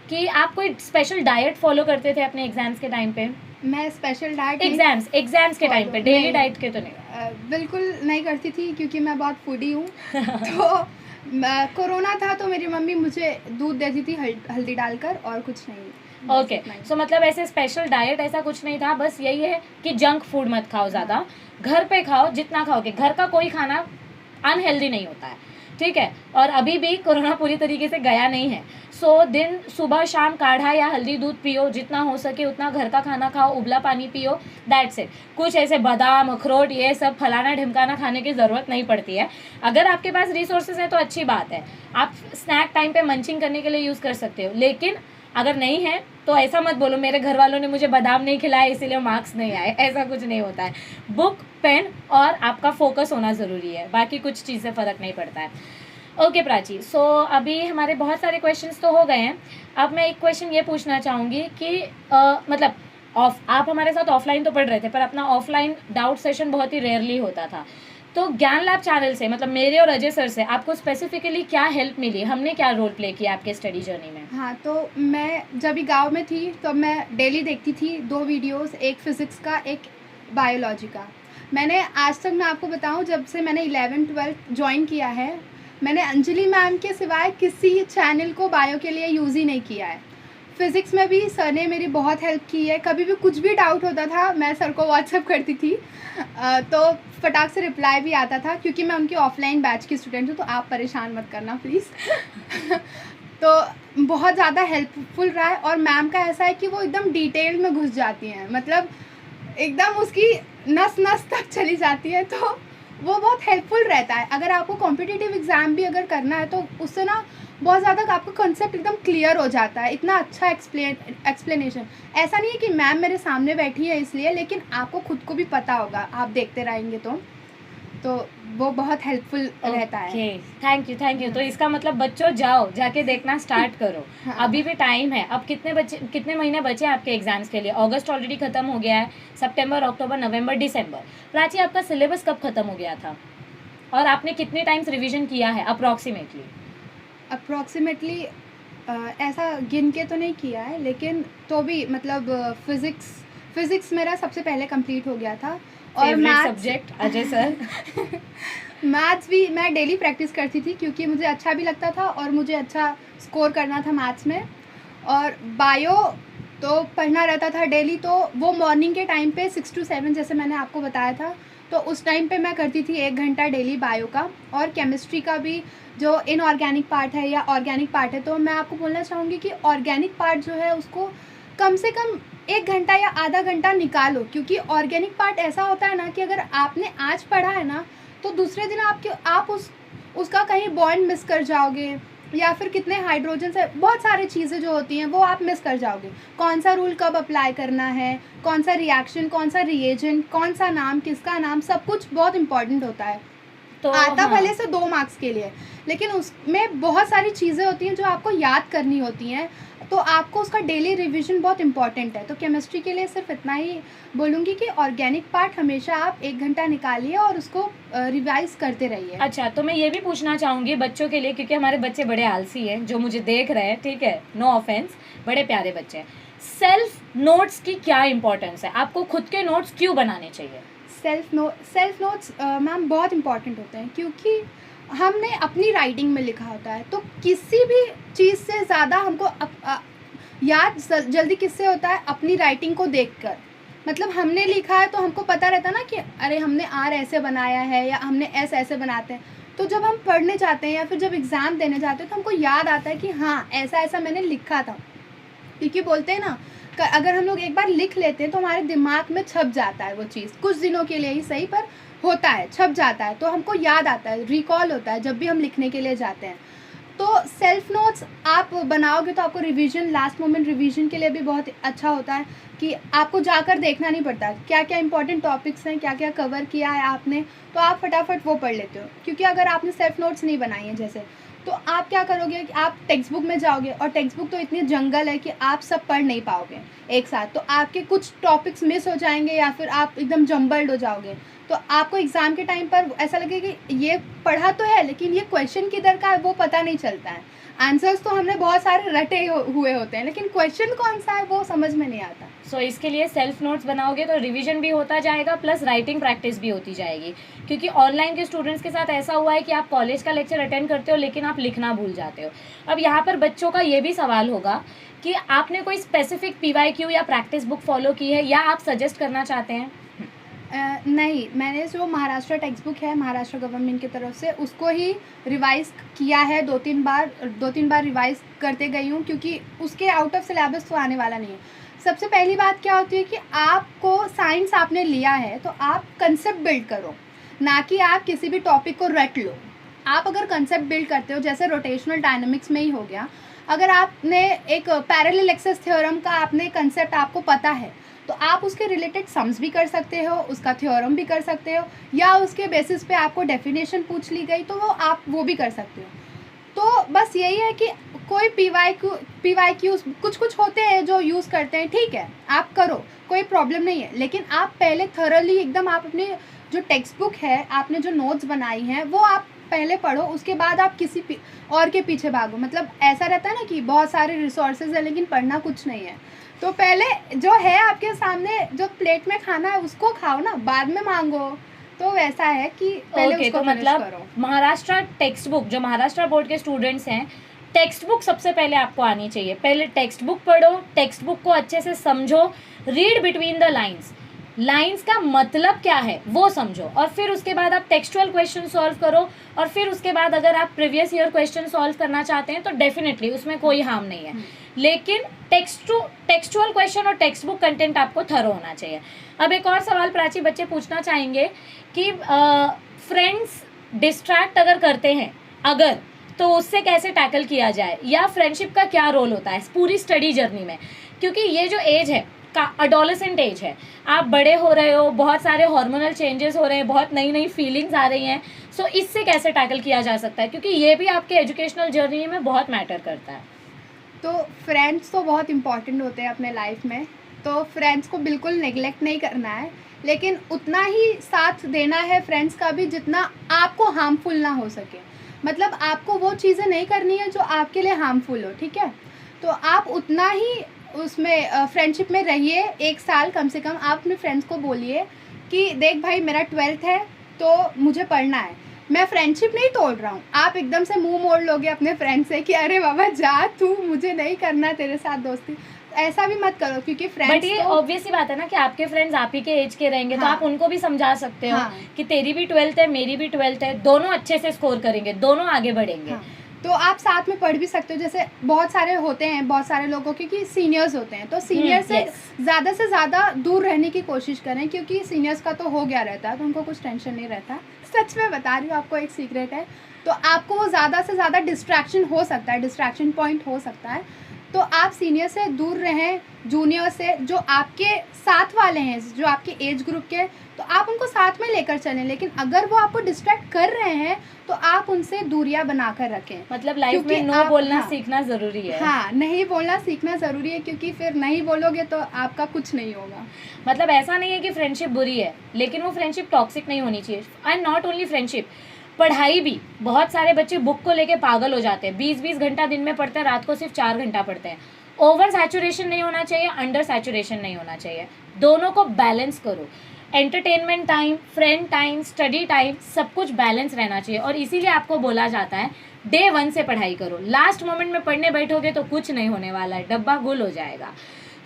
कि आप कोई स्पेशल डाइट फॉलो करते थे अपने एग्जाम्स के टाइम पे? मैं स्पेशल डाइट एग्जाम्स के टाइम पे, डेली डाइट के तो नहीं? बिल्कुल नहीं करती थी, क्योंकि मैं बहुत फूडी हूँ. तो कोरोना था तो मेरी मम्मी मुझे दूध देती थी हल्दी डालकर, और कुछ नहीं. ओके. सो मतलब ऐसे स्पेशल डाइट ऐसा कुछ नहीं था, बस यही है कि जंक फूड मत खाओ ज़्यादा, घर पे खाओ जितना खाओगे. घर का कोई खाना अनहेल्दी नहीं होता है, ठीक है. और अभी भी कोरोना पूरी तरीके से गया नहीं है. सो दिन सुबह शाम काढ़ा या हल्दी दूध पियो, जितना हो सके उतना घर का खाना खाओ, उबला पानी पियो, दैट्स इट. कुछ ऐसे बादाम अखरोट ये सब फलाना ढिमकाना खाने की ज़रूरत नहीं पड़ती है. अगर आपके पास रिसोर्सेज हैं तो अच्छी बात है, आप स्नैक टाइम पे मंचिंग करने के लिए यूज़ कर सकते हो. लेकिन अगर नहीं है तो ऐसा मत बोलो मेरे घर वालों ने मुझे बादाम नहीं खिलाए इसीलिए मार्क्स नहीं आए, ऐसा कुछ नहीं होता है. बुक पेन और आपका फोकस होना ज़रूरी है, बाकी कुछ चीज़ें फ़र्क नहीं पड़ता है। ओके प्राची, सो अभी हमारे बहुत सारे क्वेश्चंस तो हो गए हैं। अब मैं एक क्वेश्चन ये पूछना चाहूँगी कि मतलब आप हमारे साथ ऑफलाइन तो पढ़ रहे थे, पर अपना ऑफलाइन डाउट सेशन बहुत ही रेयरली होता था। तो ज्ञान लैब चैनल से, मतलब मेरे और अजय सर से आपको स्पेसिफिकली क्या हेल्प मिली, हमने क्या रोल प्ले किया आपके स्टडी जर्नी में? हाँ, तो मैं जब भी गांव में थी तो मैं डेली देखती थी 2 वीडियोस, एक फिज़िक्स का, एक बायोलॉजी का। मैंने आज तक, मैं आपको बताऊं, जब से मैंने 11th-12th ज्वाइन किया है, मैंने अंजलि मैम के सिवाय किसी चैनल को बायो के लिए यूज़ ही नहीं किया है। फिज़िक्स में भी सर ने मेरी बहुत हेल्प की है। कभी भी कुछ भी डाउट होता था मैं सर को व्हाट्सएप करती थी, तो फटाक से रिप्लाई भी आता था, क्योंकि मैं उनकी ऑफलाइन बैच की स्टूडेंट हूँ, तो आप परेशान मत करना प्लीज़। तो बहुत ज़्यादा हेल्पफुल रहा है। और मैम का ऐसा है कि वो एकदम डिटेल में घुस जाती हैं, मतलब एकदम उसकी नस नस तक चली जाती है, तो वो बहुत हेल्पफुल रहता है। अगर आपको कॉम्पिटिटिव एग्ज़ाम भी अगर करना है तो उससे ना बहुत ज़्यादा आपका कॉन्सेप्ट एकदम क्लियर हो जाता है। इतना अच्छा एक्सप्लेनेशन, ऐसा नहीं है कि मैम मेरे सामने बैठी है इसलिए, लेकिन आपको खुद को भी पता होगा, आप देखते रहेंगे तो वो बहुत हेल्पफुल रहता है। Thank you. तो इसका मतलब बच्चों जाओ, जाके देखना स्टार्ट करो। हाँ। अभी भी टाइम है। अब कितने महीने बचे आपके एग्जाम्स के लिए? अगस्त ऑलरेडी खत्म हो गया है, सितंबर, अक्टूबर, नवंबर, दिसंबर। प्राची, आपका सिलेबस कब खत्म हो गया था और आपने कितने टाइम्स रिवीजन किया है अप्रॉक्सीमेटली? ऐसा गिन के तो नहीं किया है, लेकिन तो भी मतलब फिज़िक्स मेरा सबसे पहले कंप्लीट हो गया था। और maths subject Ajay sir. Maths भी मैं डेली प्रैक्टिस करती थी, क्योंकि मुझे अच्छा भी लगता था और मुझे अच्छा स्कोर करना था मैथ्स में। और बायो तो पढ़ना रहता था डेली, तो वो मॉर्निंग के टाइम पे 6 to 7 जैसे मैंने आपको बताया था, तो उस टाइम पे मैं करती थी 1 घंटा डेली बायो का। और केमिस्ट्री का भी जो इनऑर्गेनिक पार्ट है या ऑर्गेनिक पार्ट है, तो मैं आपको बोलना चाहूँगी कि ऑर्गेनिक पार्ट जो है उसको कम से कम 1 घंटा या आधा घंटा निकालो, क्योंकि ऑर्गेनिक पार्ट ऐसा होता है ना कि अगर आपने आज पढ़ा है ना, तो दूसरे दिन आप उसका कहीं बॉन्ड मिस कर जाओगे, या फिर कितने हाइड्रोजन से बहुत सारी चीज़ें जो होती हैं वो आप मिस कर जाओगे। कौन सा रूल कब अप्लाई करना है, कौन सा रिएक्शन, कौन सा रिएजेंट, कौन सा नाम, किसका नाम, सब कुछ बहुत इंपॉर्टेंट होता है। तो आता हाँ। भले से 2 मार्क्स के लिए, लेकिन उसमें बहुत सारी चीज़ें होती हैं जो आपको याद करनी होती हैं, तो आपको उसका डेली रिवीजन बहुत इंपॉर्टेंट है। तो केमिस्ट्री के लिए सिर्फ इतना ही बोलूँगी कि ऑर्गेनिक पार्ट हमेशा आप 1 घंटा निकालिए और उसको रिवाइज करते रहिए। अच्छा, तो मैं ये भी पूछना चाहूँगी बच्चों के लिए, क्योंकि हमारे बच्चे बड़े आलसी हैं जो मुझे देख रहे हैं, ठीक है, नो ऑफेंस, बड़े प्यारे बच्चे हैं। सेल्फ नोट्स की क्या इंपॉर्टेंस है? आपको खुद के नोट्स क्यों बनाने चाहिए? सेल्फ नोट्स मैम बहुत इंपॉर्टेंट होते हैं, क्योंकि हमने अपनी राइटिंग में लिखा होता है, तो किसी भी चीज़ से ज़्यादा हमको याद जल्दी किससे होता है? अपनी राइटिंग को देखकर। मतलब हमने लिखा है तो हमको पता रहता ना कि अरे हमने आर ऐसे बनाया है या हमने एस ऐसे बनाते हैं, तो जब हम पढ़ने जाते हैं या फिर जब एग्ज़ाम देने जाते हैं तो हमको याद आता है कि हाँ ऐसा ऐसा मैंने लिखा था। क्योंकि बोलते हैं ना, अगर हम लोग एक बार लिख लेते हैं तो हमारे दिमाग में छप जाता है वो चीज़, कुछ दिनों के लिए ही सही पर होता है, छप जाता है, तो हमको याद आता है, रिकॉल होता है जब भी हम लिखने के लिए जाते हैं। तो सेल्फ नोट्स आप बनाओगे तो आपको रिवीजन, लास्ट मोमेंट रिवीजन के लिए भी बहुत अच्छा होता है कि आपको जाकर देखना नहीं पड़ता क्या क्या इंपॉर्टेंट टॉपिक्स हैं, क्या क्या कवर किया है आपने, तो आप फटाफट वो पढ़ लेते हो। क्योंकि अगर आपने सेल्फ नोट्स नहीं बनाई है जैसे, तो आप क्या करोगे कि आप टेक्स्ट बुक में जाओगे, और टेक्स्ट बुक तो इतनी जंगल है कि आप सब पढ़ नहीं पाओगे एक साथ, तो आपके कुछ टॉपिक्स मिस हो जाएंगे या फिर आप एकदम जम्बल्ड हो जाओगे। तो आपको एग्ज़ाम के टाइम पर ऐसा लगेगा कि ये पढ़ा तो है लेकिन ये क्वेश्चन किधर का है वो पता नहीं चलता है। आंसर्स तो हमने बहुत सारे रटे हुए होते हैं, लेकिन क्वेश्चन कौन सा है वो समझ में नहीं आता। सो इसके लिए सेल्फ नोट्स बनाओगे तो रिवीजन भी होता जाएगा, प्लस राइटिंग प्रैक्टिस भी होती जाएगी। क्योंकि ऑनलाइन के स्टूडेंट्स के साथ ऐसा हुआ है कि आप कॉलेज का लेक्चर अटेंड करते हो लेकिन आप लिखना भूल जाते हो। अब यहाँ पर बच्चों का ये भी सवाल होगा कि आपने कोई स्पेसिफिक PYQ या प्रैक्टिस बुक फॉलो की है या आप सजेस्ट करना चाहते हैं? नहीं, मैंने जो महाराष्ट्र टेक्स्ट बुक है महाराष्ट्र गवर्नमेंट की तरफ से, उसको ही रिवाइज़ किया है 2-3 बार रिवाइज़ करते गई हूँ, क्योंकि उसके आउट ऑफ सिलेबस तो आने वाला नहीं है। सबसे पहली बात क्या होती है कि आपको साइंस आपने लिया है तो आप कंसेप्ट बिल्ड करो, ना कि आप किसी भी टॉपिक को रट लो। आप अगर कंसेप्ट बिल्ड करते हो, जैसे रोटेशनल डायनामिक्स में ही हो गया, अगर आपने एक पैरेलल एक्सेस थ्योरम का आपने कंसेप्ट आपको पता है, तो आप उसके रिलेटेड सम्स भी कर सकते हो, उसका थ्योरम भी कर सकते हो, या उसके बेसिस पे आपको डेफिनेशन पूछ ली गई तो आप वो भी कर सकते हो। तो बस यही है कि कोई PYQ कुछ होते हैं जो यूज़ करते हैं, ठीक है आप करो, कोई प्रॉब्लम नहीं है, लेकिन आप पहले थॉरली एकदम आप अपने जो टेक्स्ट बुक है, आपने जो नोट्स बनाई हैं वो आप पहले पढ़ो, उसके बाद आप किसी और के पीछे भागो। मतलब ऐसा रहता है ना कि बहुत सारे रिसोर्सेज है लेकिन पढ़ना कुछ नहीं है, तो पहले जो है आपके सामने जो प्लेट में खाना है उसको खाओ ना, बाद में मांगो। तो वैसा है कि पहले उसको तो फिनिश मतलब करो। महाराष्ट्र टेक्स्ट बुक, जो महाराष्ट्र बोर्ड के स्टूडेंट्स हैं, टेक्स्ट बुक सबसे पहले आपको आनी चाहिए। पहले टेक्स्ट बुक पढ़ो, टेक्स्ट बुक को अच्छे से समझो, रीड बिटवीन द लाइंस का मतलब क्या है वो समझो, और फिर उसके बाद आप टेक्सचुअल क्वेश्चन सॉल्व करो, और फिर उसके बाद अगर आप प्रीवियस ईयर क्वेश्चन सॉल्व करना चाहते हैं तो डेफिनेटली उसमें कोई हार्म नहीं है, लेकिन टेक्सचुअल क्वेश्चन और टेक्स्ट बुक कंटेंट आपको थरो होना चाहिए। अब एक और सवाल प्राची बच्चे पूछना चाहेंगे कि फ्रेंड्स डिस्ट्रैक्ट अगर करते हैं अगर, तो उससे कैसे टैकल किया जाए, या फ्रेंडशिप का क्या रोल होता है पूरी स्टडी जर्नी में, क्योंकि ये जो एज है का अडोलेसेंट एज है, आप बड़े हो रहे हो, बहुत सारे हार्मोनल चेंजेस हो रहे हैं, बहुत नई नई फीलिंग्स आ रही हैं, सो इससे कैसे टैकल किया जा सकता है, क्योंकि ये भी आपके एजुकेशनल जर्नी में बहुत मैटर करता है। तो फ्रेंड्स तो बहुत इम्पॉर्टेंट होते हैं अपने लाइफ में, तो फ्रेंड्स को बिल्कुल नेग्लेक्ट नहीं करना है, लेकिन उतना ही साथ देना है फ्रेंड्स का भी जितना आपको हार्मफुल ना हो सके। मतलब आपको वो चीज़ें नहीं करनी है जो आपके लिए हार्मफुल हो, ठीक है। तो आप उतना ही उसमें फ्रेंडशिप में रहिए, 1 साल कम से कम। आप अपने फ्रेंड्स को बोलिए कि देख भाई मेरा 12th है तो मुझे पढ़ना है, मैं फ्रेंडशिप नहीं तोड़ रहा हूँ। आप एकदम से मुंह मोड़ लोगे अपने फ्रेंड से कि अरे बाबा जा तू, मुझे नहीं करना तेरे साथ दोस्ती, ऐसा भी मत करो, क्योंकि फ्रेंड्स बट ये ऑब्वियस ही बात है ना कि आपके फ्रेंड्स आप ही के एज के रहेंगे, तो हाँ। आप उनको भी समझा सकते हो हाँ। कि तेरी भी 12th है, मेरी भी 12th है, दोनों अच्छे से स्कोर करेंगे, दोनों आगे बढ़ेंगे। हाँ। तो आप साथ में पढ़ भी सकते हो, जैसे बहुत सारे होते हैं, बहुत सारे लोगों के सीनियर्स होते हैं, तो सीनियर से ज़्यादा से ज़्यादा दूर रहने की कोशिश करें, क्योंकि सीनियर्स का तो हो गया रहता है तो उनको कुछ टेंशन नहीं रहता। सच में बता रही हूँ आपको, एक सीक्रेट है। तो आपको वो ज़्यादा से ज़्यादा डिस्ट्रैक्शन हो सकता है, डिस्ट्रैक्शन पॉइंट हो सकता है, तो आप सीनियर से दूर रहें। जूनियर से जो आपके साथ वाले हैं, जो आपके एज ग्रुप के, तो आप उनको साथ में लेकर चलें, लेकिन अगर वो आपको डिस्ट्रैक्ट कर रहे हैं तो आप उनसे दूरियां बनाकर रखें। मतलब लाइफ में नो बोलना सीखना ज़रूरी है। हाँ, नहीं बोलना सीखना ज़रूरी है, क्योंकि फिर नहीं बोलोगे तो आपका कुछ नहीं होगा। मतलब ऐसा नहीं है कि फ्रेंडशिप बुरी है, लेकिन वो फ्रेंडशिप टॉक्सिक नहीं होनी चाहिए। एंड नॉट ओनली फ्रेंडशिप, पढ़ाई भी, बहुत सारे बच्चे बुक को लेके पागल हो जाते हैं, 20-20 घंटा दिन में पढ़ते हैं, रात को सिर्फ 4 घंटा पढ़ते हैं। ओवर सैचुरेशन नहीं होना चाहिए, अंडर सैचुरेशन नहीं होना चाहिए, दोनों को बैलेंस करो। Entertainment time, friend time, study time, सब कुछ बैलेंस रहना चाहिए, और इसीलिए आपको बोला जाता है डे 1 से पढ़ाई करो। लास्ट मोमेंट में पढ़ने बैठोगे तो कुछ नहीं होने वाला है, डब्बा गुल हो जाएगा।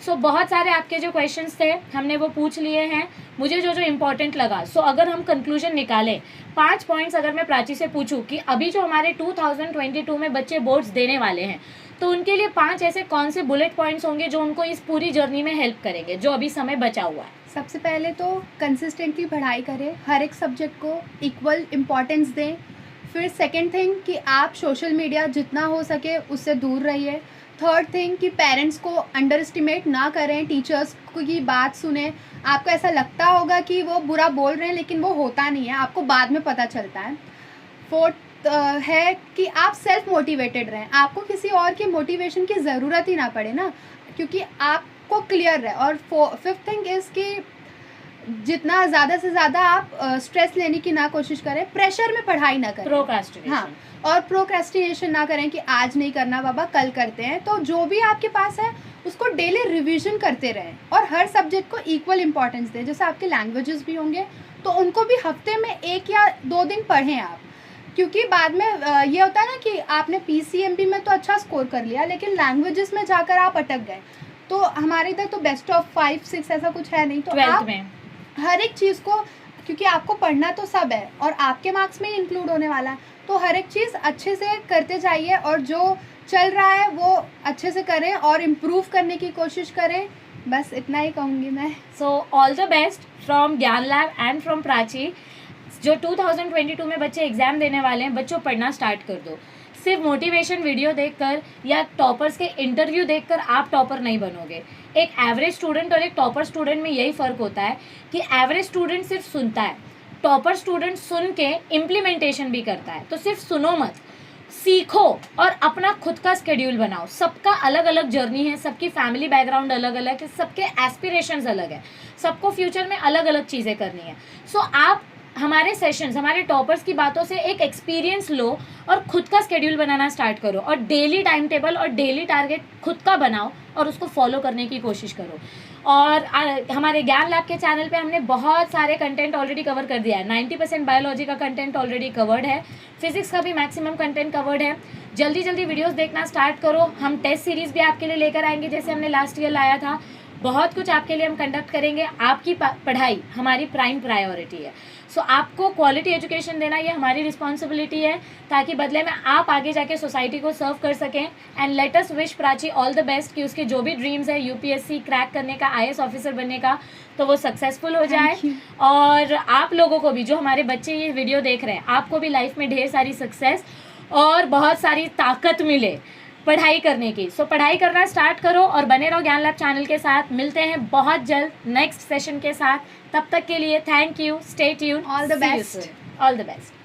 सो बहुत सारे आपके जो क्वेश्चंस थे हमने वो पूछ लिए हैं, मुझे जो इम्पोर्टेंट लगा। सो अगर हम कंक्लूजन निकालें, 5 पॉइंट्स अगर मैं प्राची से पूछूं कि अभी जो हमारे 2022 में बच्चे बोर्ड्स देने वाले हैं, तो उनके लिए 5 ऐसे कौन से बुलेट पॉइंट्स होंगे जो उनको इस पूरी जर्नी में हेल्प करेंगे, जो अभी समय बचा हुआ है? सबसे पहले तो कंसिस्टेंटली पढ़ाई करें, हर एक सब्जेक्ट को इक्वल इम्पॉर्टेंस दें। फिर सेकंड थिंग कि आप सोशल मीडिया जितना हो सके उससे दूर रहिए। थर्ड थिंग कि पेरेंट्स को अंडर एस्टिमेट ना करें, टीचर्स की बात सुने। आपको ऐसा लगता होगा कि वो बुरा बोल रहे हैं, लेकिन वो होता नहीं है, आपको बाद में पता चलता है। फोर्थ है कि आप सेल्फ मोटिवेटेड रहें, आपको किसी और के मोटिवेशन की ज़रूरत ही ना पड़े ना, क्योंकि आपको क्लियर है। और फिफ्थ थिंग इज़ कि जितना ज़्यादा से ज़्यादा आप स्ट्रेस लेने की ना कोशिश करें, प्रेशर में पढ़ाई ना करें। प्रोक्रास्टिनेशन। हाँ, और प्रोक्रेस्टिनेशन ना करें कि आज नहीं करना बाबा कल करते हैं। तो जो भी आपके पास है उसको डेली रिवीजन करते रहें, और हर सब्जेक्ट को इक्वल इम्पॉर्टेंस दें। जैसे आपके लैंग्वेजेस भी होंगे तो उनको भी हफ्ते में 1 या 2 दिन पढ़ें आप, क्योंकि बाद में ये होता है ना कि आपने PCMB में तो अच्छा स्कोर कर लिया, लेकिन लैंग्वेजेस में जाकर आप अटक गए। तो हमारे इधर तो बेस्ट ऑफ 5-6 ऐसा कुछ है नहीं, तो 12th में हर एक चीज़ को, क्योंकि आपको पढ़ना तो सब है और आपके मार्क्स में ही इंक्लूड होने वाला है, तो हर एक चीज़ अच्छे से करते जाइए, और जो चल रहा है वो अच्छे से करें और इम्प्रूव करने की कोशिश करें। बस इतना ही कहूँगी मैं। So all the best from ज्ञान लैब एंड फ्रॉम प्राची। जो 2022 में बच्चे एग्जाम देने वाले हैं, बच्चों पढ़ना स्टार्ट कर दो। सिर्फ मोटिवेशन वीडियो देखकर या टॉपर्स के इंटरव्यू देखकर आप टॉपर नहीं बनोगे। एक एवरेज स्टूडेंट और एक टॉपर स्टूडेंट में यही फ़र्क होता है कि एवरेज स्टूडेंट सिर्फ सुनता है, टॉपर स्टूडेंट सुन के इम्प्लीमेंटेशन भी करता है। तो सिर्फ सुनो मत, सीखो और अपना खुद का स्केड्यूल बनाओ। सबका अलग अलग जर्नी है, सबकी फैमिली बैकग्राउंड अलग अलग है, सबके एस्पिरेशंस अलग है, सबको फ्यूचर में अलग अलग चीज़ें करनी है। सो आप हमारे सेशंस, हमारे टॉपर्स की बातों से एक एक्सपीरियंस लो और खुद का स्केड्यूल बनाना स्टार्ट करो और डेली टाइम टेबल और डेली टारगेट खुद का बनाओ और उसको फॉलो करने की कोशिश करो। और हमारे ज्ञान लैब के चैनल पे हमने बहुत सारे कंटेंट ऑलरेडी कवर कर दिया है। 90% बायोलॉजी का कंटेंट ऑलरेडी कवर्ड है, फिजिक्स का भी मैक्सिमम कंटेंट कवर्ड है। जल्दी जल्दी वीडियोस देखना स्टार्ट करो। हम टेस्ट सीरीज़ भी आपके लिए लेकर आएंगे जैसे हमने लास्ट ईयर लाया था। बहुत कुछ आपके लिए हम कंडक्ट करेंगे। आपकी पढ़ाई हमारी प्राइम प्रायोरिटी है। सो आपको क्वालिटी एजुकेशन देना ये हमारी रिस्पॉन्सिबिलिटी है, ताकि बदले में आप आगे जाके सोसाइटी को सर्व कर सकें। And let us wish Prachi all the best कि उसके जो भी ड्रीम्स है यूपीएससी क्रैक करने का, आईएएस ऑफिसर बनने का, तो वो सक्सेसफुल हो जाए। और आप लोगों को भी, जो हमारे बच्चे ये वीडियो देख रहे हैं, आपको भी लाइफ में ढेर सारी सक्सेस और बहुत सारी ताकत मिले पढ़ाई करने की। सो पढ़ाई करना स्टार्ट करो और बने रहो ज्ञान लैब चैनल के साथ। मिलते हैं बहुत जल्द नेक्स्ट सेशन के साथ। तब तक के लिए thank you, stay tuned, all the best. All the best.